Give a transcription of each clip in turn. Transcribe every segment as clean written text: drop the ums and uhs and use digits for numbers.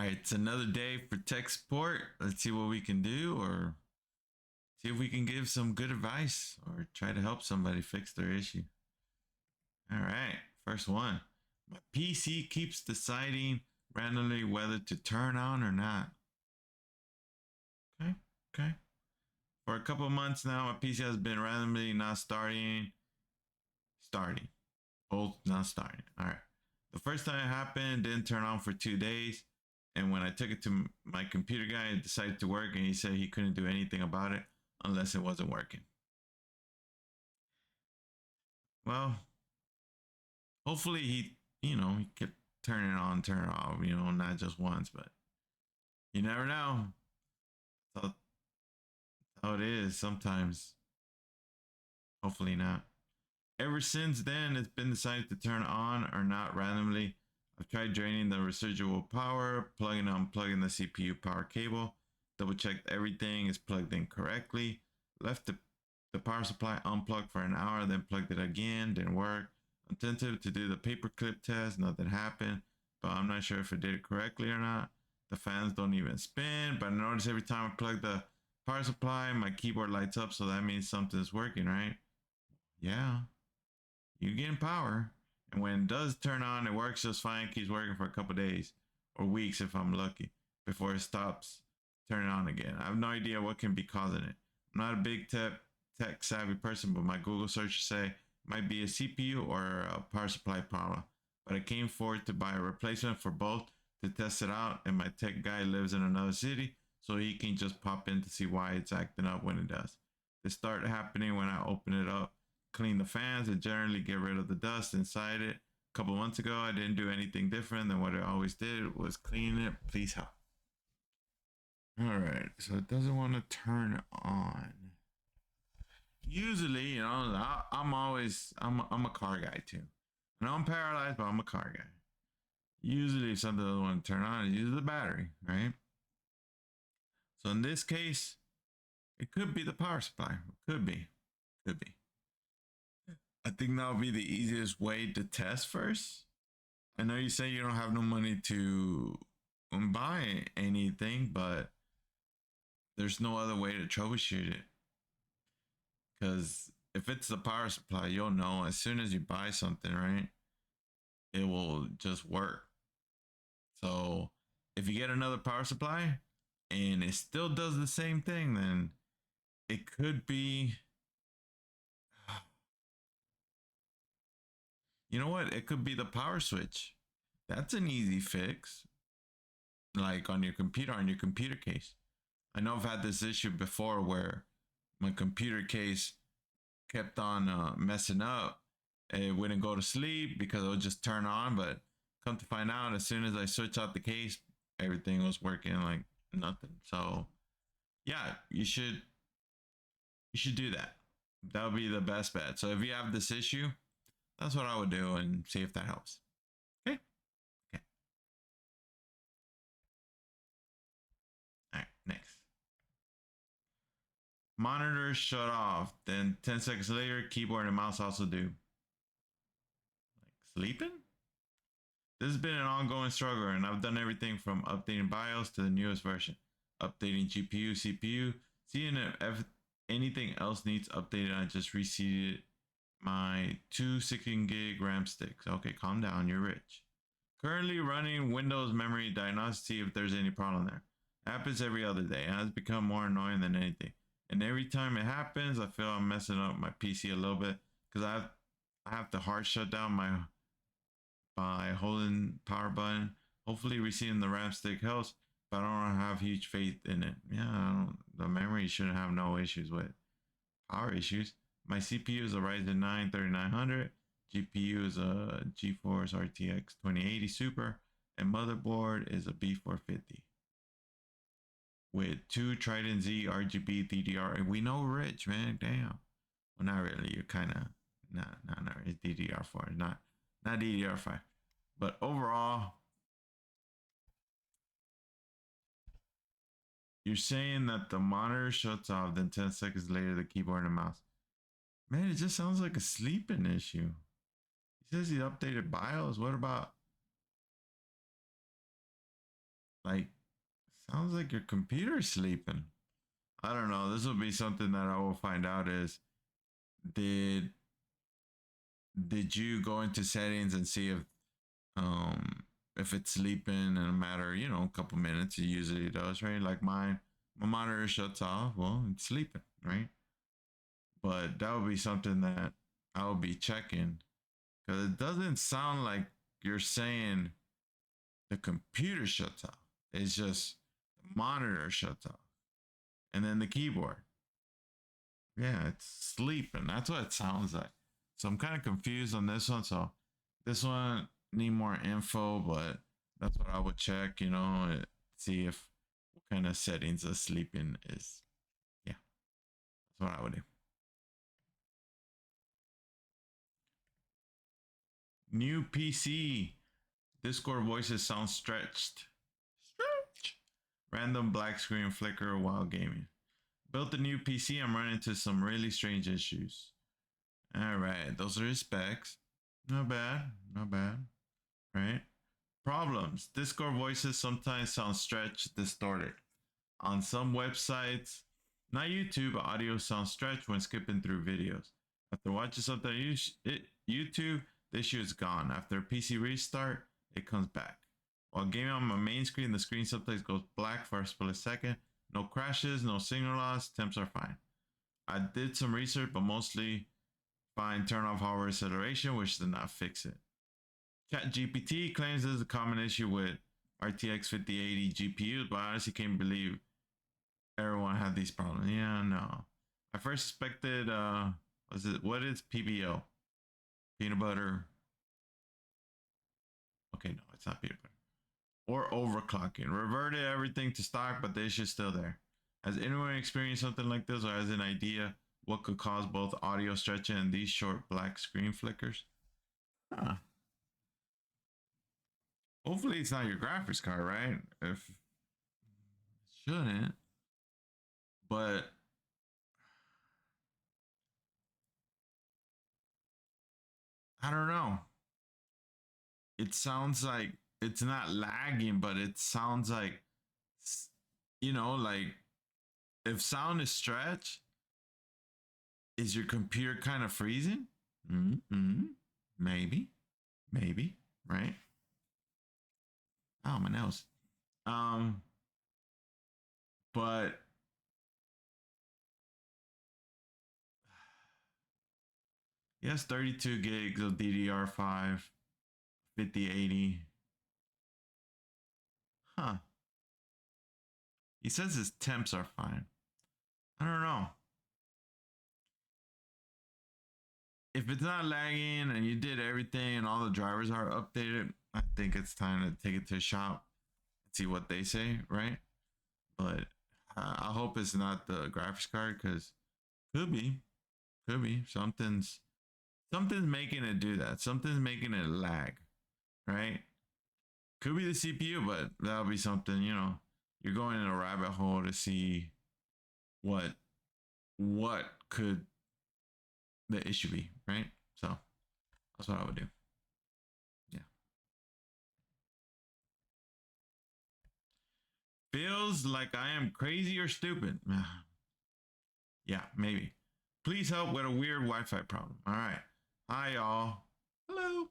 right, it's another day for tech support. Let's see what we can do, or see if we can give some good advice, or try to help somebody fix their issue. All right, first one. My PC keeps deciding randomly whether to turn on or not. Okay, okay. For a couple of months now, my PC has been randomly not starting, both not starting. All right. The first time it happened, didn't turn on for 2 days. And when I took it to my computer guy, it decided to work, and he said he couldn't do anything about it unless it wasn't working. Well, hopefully he kept turning it on, turn it off, not just once, but you never know. So how it is sometimes. Hopefully not. Ever since then, it's been decided to turn on or not randomly. I've tried draining the residual power, plugging and unplugging the CPU power cable, double checked everything is plugged in correctly, left the power supply unplugged for an hour, then plugged it again, didn't work. I'm tempted to do the paperclip test, nothing happened, but I'm not sure if it did it correctly or not. The fans don't even spin, but I notice every time I plug the power supply, my keyboard lights up, so that means something's working, right? Yeah, you're getting power. And when it does turn on, it works just fine, keeps working for a couple days or weeks if I'm lucky, before it stops turning on again. I have no idea what can be causing it. I'm not a big tech savvy person, but my Google search say it might be a CPU or a power supply problem. But I came forward to buy a replacement for both to test it out, and my tech guy lives in another city, so he can just pop in to see why it's acting up when it does. This started happening when I open it up, clean the fans, and generally get rid of the dust inside it. A couple months ago, I didn't do anything different than what I always did, was clean it. Please help. All right, so it doesn't want to turn on. Usually, I'm a car guy too. I know I'm paralyzed, but I'm a car guy. Usually, if something doesn't want to turn on, it uses the battery, right? So in this case, it could be the power supply. It could be. I think that would be the easiest way to test first. I know you say you don't have no money to buy anything, but there's no other way to troubleshoot it. Because if it's the power supply, you'll know as soon as you buy something, right? It will just work. So if you get another power supply and it still does the same thing, then it could be, you know what? It could be the power switch. That's an easy fix, like on your computer case. I know I've had this issue before where my computer case kept on messing up. It wouldn't go to sleep because it would just turn on, but come to find out, as soon as I switch out the case, everything was working like nothing. So yeah, you should do that. That would be the best bet. So if you have this issue, that's what I would do and see if that helps. Okay. Okay. All right. Next. Monitors shut off. Then 10 seconds later, keyboard and mouse also do. Like sleeping? This has been an ongoing struggle, and I've done everything from updating BIOS to the newest version, updating GPU, CPU, seeing if anything else needs updated. I just reseated my two 16 gig RAM sticks. Okay, calm down, you're rich. Currently running Windows memory diagnosis to see if there's any problem there. Happens every other day. It has become more annoying than anything. And every time it happens, I feel I'm messing up my PC a little bit because I have to hard shut down my by holding power button. Hopefully receiving the RAM stick helps, but I don't have huge faith in it. Yeah, the memory shouldn't have no issues with power issues. My CPU is a Ryzen 9 3900. GPU is a GeForce RTX 2080 Super, and motherboard is a B450 with two Trident Z RGB DDR. And we know rich, man. Damn. Well, not really. You're kind of not. It's DDR4, not DDR5. But overall, you're saying that the monitor shuts off, then 10 seconds later, the keyboard and mouse. Man, it just sounds like a sleeping issue. He says he updated BIOS. What about Like, sounds like your computer's sleeping. I don't know. This will be something that I will find out is did did you go into settings and see if it's sleeping in a matter, a couple minutes? It usually does, right? Like mine, my monitor shuts off. Well, it's sleeping, right? But that would be something that I will be checking because it doesn't sound like you're saying the computer shuts off. It's just the monitor shuts off, and then the keyboard. Yeah, it's sleeping. That's what it sounds like. So I'm kind of confused on this one. So this one need more info, but that's what I would check. See if what kind of settings the sleeping is. Yeah, that's what I would do. New PC. Discord voices sound stretched. Stretch. Random black screen flicker while gaming. Built a new PC. I'm running into some really strange issues. All right, those are his specs. Not bad, not bad. Right? Problems. Discord voices sometimes sound stretched, distorted. On some websites, not YouTube, audio sounds stretched when skipping through videos. After watching something on YouTube, the issue is gone. After a PC restart, it comes back. While gaming on my main screen, the screen sometimes goes black for a split second. No crashes, no signal loss, temps are fine. I did some research, but mostly find turn off hardware acceleration, which did not fix it. ChatGPT claims this is a common issue with RTX 5080 GPUs, but I honestly can't believe everyone had these problems. Yeah, no. I first suspected, what is PBO? Peanut butter. Okay, no, it's not peanut butter. Or overclocking. Reverted everything to stock, but the issue's still there. Has anyone experienced something like this or has an idea what could cause both audio stretching and these short black screen flickers? Huh. Hopefully it's not your graphics card, right? If it shouldn't. But I don't know. It sounds like it's not lagging, but it sounds like like if sound is stretched, is your computer kind of freezing? Mm-hmm. Maybe, maybe, right? Oh, my nose. Um, but yes, 32 gigs of DDR5, 5080. Huh. He says his temps are fine. I don't know. If it's not lagging and you did everything and all the drivers are updated, I think it's time to take it to a shop and see what they say, right? But I hope it's not the graphics card because could be something's making it do that. Something's making it lag, right? Could be the CPU, but that'll be something, you're going in a rabbit hole to see what could the issue be, right? So that's what I would do. Yeah. Feels like I am crazy or stupid. Yeah, maybe. Please help with a weird Wi-Fi problem. All right. Hi, y'all. Hello.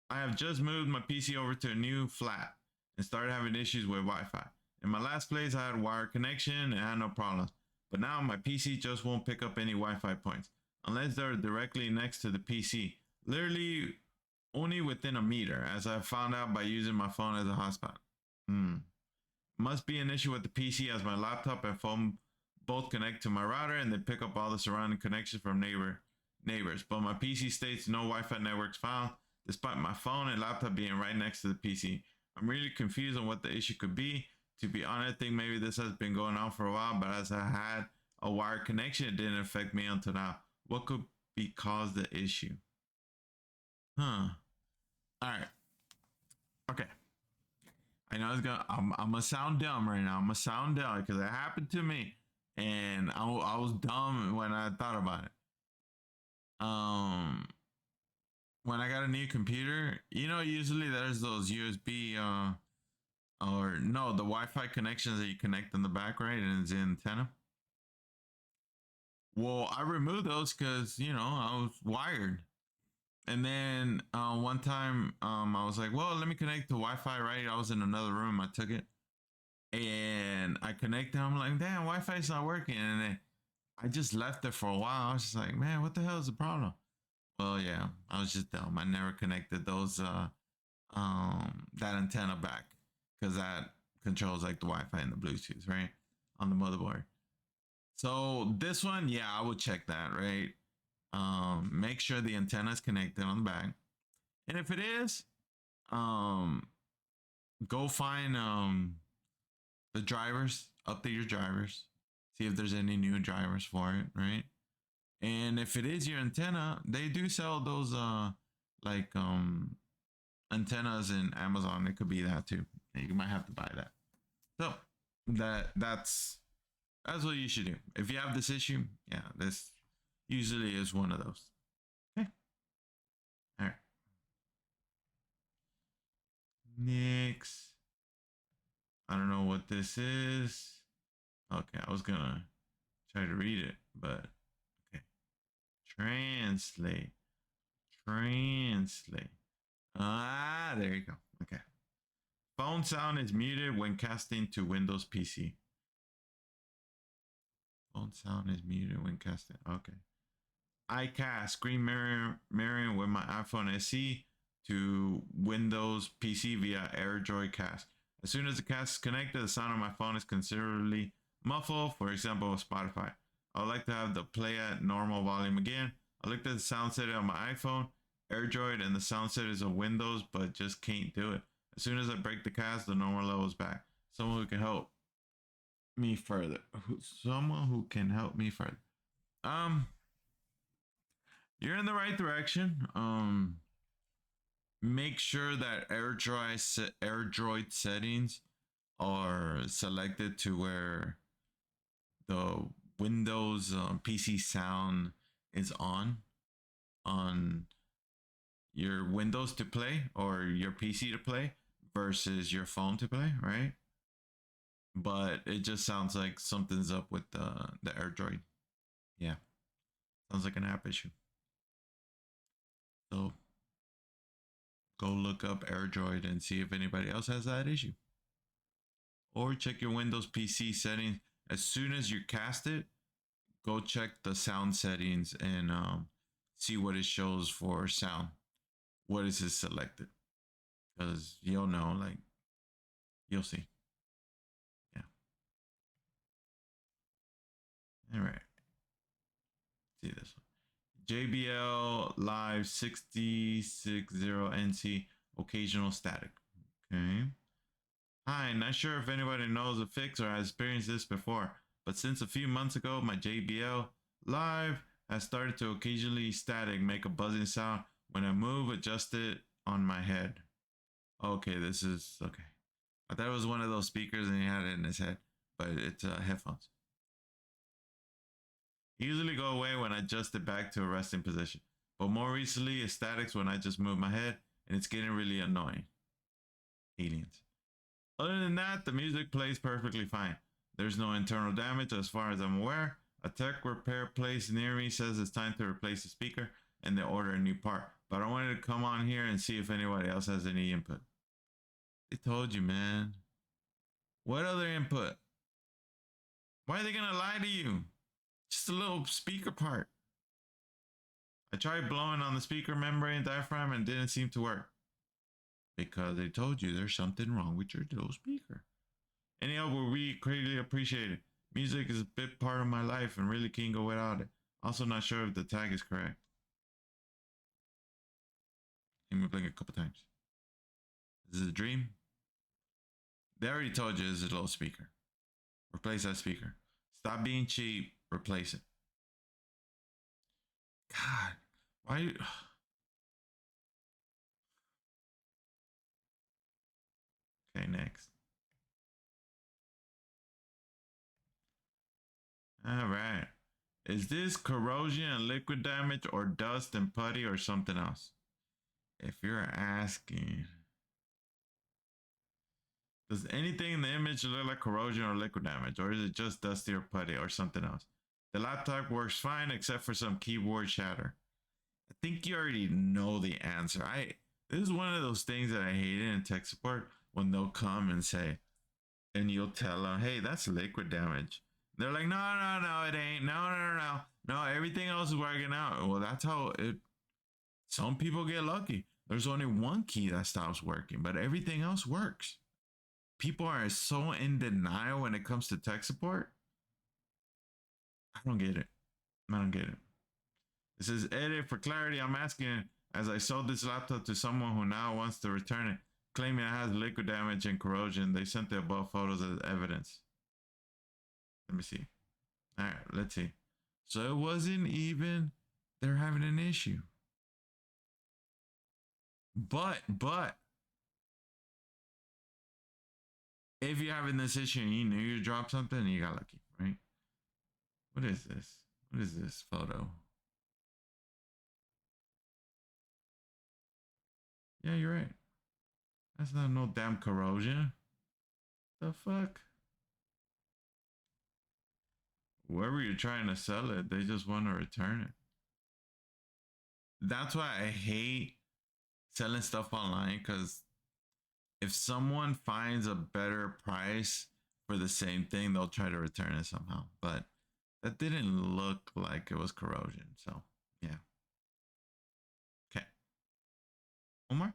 I have just moved my PC over to a new flat and started having issues with Wi-Fi. In my last place, I had wired connection and had no problems. But now my PC just won't pick up any Wi-Fi points unless they're directly next to the PC. Literally only within a meter, as I found out by using my phone as a hotspot. Must be an issue with the PC as my laptop and phone both connect to my router and they pick up all the surrounding connections from neighbors. But my PC states no Wi-Fi networks found, despite my phone and laptop being right next to the PC. I'm really confused on what the issue could be. To be honest, I think maybe this has been going on for a while, but as I had a wired connection, it didn't affect me until now. What could be caused the issue? Huh. All right. Okay. I know I'm gonna sound dumb right now. I'm gonna sound dumb because it happened to me, and I was dumb when I thought about it. Um, when I got a new computer, usually there's those USB or No, the Wi-Fi connections that you connect in the back, right? And it's the antenna. Well, I removed those because I was wired. And then one time I was like, well, let me connect to Wi-Fi, right? I was in another room. I took it and I connected. I'm like, damn, Wi-Fi is not working. And then I just left it for a while. I was just like, man, what the hell is the problem? Well, yeah, I was just dumb. I never connected those that antenna back because that controls like the Wi-Fi and the Bluetooth, right? On the motherboard. So this one, yeah, I would check that, right? Make sure the antenna is connected on the back. And if it is, um, go find the drivers, update your drivers, see if there's any new drivers for it, right? And if it is your antenna, they do sell those like antennas in Amazon. It could be that too. You might have to buy that. So that's what you should do. If you have this issue, yeah, this usually is one of those. Okay. All right. Next. I don't know what this is. Okay, I was gonna try to read it, but okay. Translate. Translate. Ah, there you go. Okay. Phone sound is muted when casting to Windows PC. Phone sound is muted when casting. Okay. I cast screen mirroring with my iPhone SE to Windows PC via AirDroid Cast. As soon as the cast is connected, the sound on my phone is considerably muffled, for example, with Spotify. I would like to have the play at normal volume again. I looked at the sound setting on my iPhone, AirDroid, and the sound settings on Windows, but just can't do it. As soon as I break the cast, the normal level is back. Someone who can help me further. Someone who can help me further. You're in the right direction. Make sure that AirDroid settings are selected to where the Windows PC sound is on your Windows to play or your PC to play versus your phone to play, right? But it just sounds like something's up with the AirDroid. Yeah, sounds like an app issue. So go look up AirDroid and see if anybody else has that issue. Or check your Windows PC settings. As soon as you cast it, go check the sound settings and see what it shows for sound. What is it selected? Because you'll know, like, you'll see. Yeah. All right. See this one. JBL Live 6060NC occasional static. Okay. Hi, not sure if anybody knows a fix or has experienced this before, but since a few months ago, my JBL Live has started to occasionally static, make a buzzing sound when I move, adjust it on my head. Okay, this is okay. I thought it was one of those speakers and he had it in his head, but it's headphones. Usually go away when I adjust it back to a resting position, but more recently it statics when I just move my head and it's getting really annoying. Aliens. Other than that, the music plays perfectly fine. There's no internal damage as far as I'm aware. A tech repair place near me says it's time to replace the speaker and they order a new part. But I wanted to come on here and see if anybody else has any input. They told you, man. What other input? Why are they gonna lie to you? Just a little speaker part. I tried blowing on the speaker membrane diaphragm and didn't seem to work. Because they told you there's something wrong with your little speaker. Any help will be greatly appreciated. Music is a big part of my life and really can't go without it. Also not sure if the tag is correct. Let me blink a couple times. Is it a dream? They already told you this is a low speaker. Replace that speaker. Stop being cheap. Replace it. God, why you... Okay, next. All right. Is this corrosion and liquid damage or dust and putty or something else? If you're asking... Does anything in the image look like corrosion or liquid damage, or is it just dusty or putty or something else? The laptop works fine except for some keyboard shatter. I think you already know the answer. This is one of those things that I hate in tech support when they'll come and say, and you'll tell them, hey, that's liquid damage. They're like, no, it ain't. No, everything else is working out. Well, that's how it. Some people get lucky. There's only one key that stops working, but everything else works. People are so in denial when it comes to tech support. I don't get it. It says, edit for clarity. I'm asking as I sold this laptop to someone who now wants to return it, claiming it has liquid damage and corrosion. They sent the above photos as evidence. Let me see. All right, let's see. So it wasn't even they're having an issue. But if you're having this issue and you knew you dropped something, you got lucky, right? What is this? What is this photo? Yeah, you're right. That's not no damn corrosion. The fuck? Whoever you're trying to sell it, they just want to return it. That's why I hate selling stuff online, because if someone finds a better price for the same thing, they'll try to return it somehow. But that didn't look like it was corrosion. So, yeah. Okay. One more.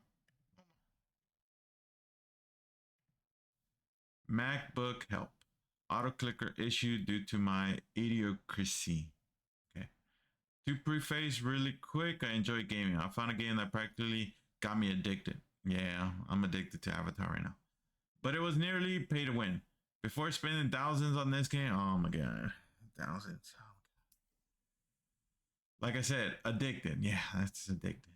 MacBook help. Auto clicker issue due to my idiocracy. Okay. To preface really quick, I enjoy gaming. I found a game that practically got me addicted. Yeah, I'm addicted to Avatar right now. But it was nearly pay to win. Before spending thousands on this game, oh my god, thousands. Like I said, addicted. Yeah, that's addicted.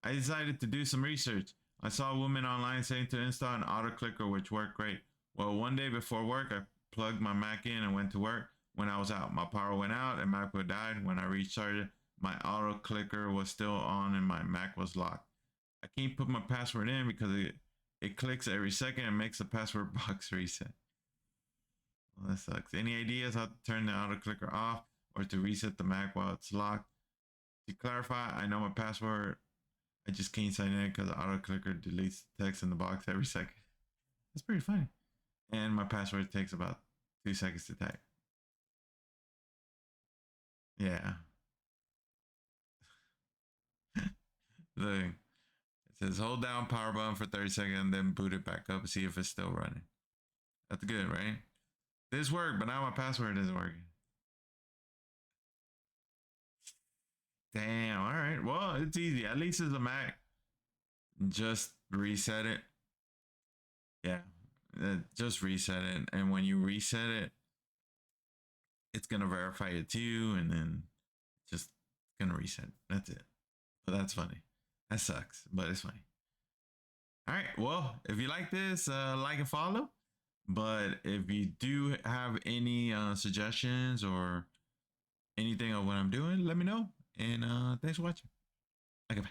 I decided to do some research. I saw a woman online saying to install an auto clicker, which worked great. Well, one day before work, I plugged my Mac in and went to work. When I was out, my power went out and MacBook died. When I restarted, my auto clicker was still on and my Mac was locked. I can't put my password in because it clicks every second and makes the password box reset. Well, that sucks. Any ideas how to turn the auto clicker off or to reset the Mac while it's locked? To clarify, I know my password. I just can't sign in because the auto clicker deletes the text in the box every second. That's pretty funny. And my password takes about 2 seconds to type. Yeah. Look, it says hold down power button for 30 seconds, then boot it back up and see if it's still running. That's good, right? This worked, but now my password isn't working. Damn, all right. Well, it's easy. At least it's a Mac. Just reset it. Yeah, just reset it. And when you reset it, it's going to verify it too. And then just going to reset. That's it. But that's funny. That sucks, but it's funny. All right. Well, if you like this, like and follow. But if you do have any suggestions or anything of what I'm doing, let me know. And thanks for watching. Okay, bye.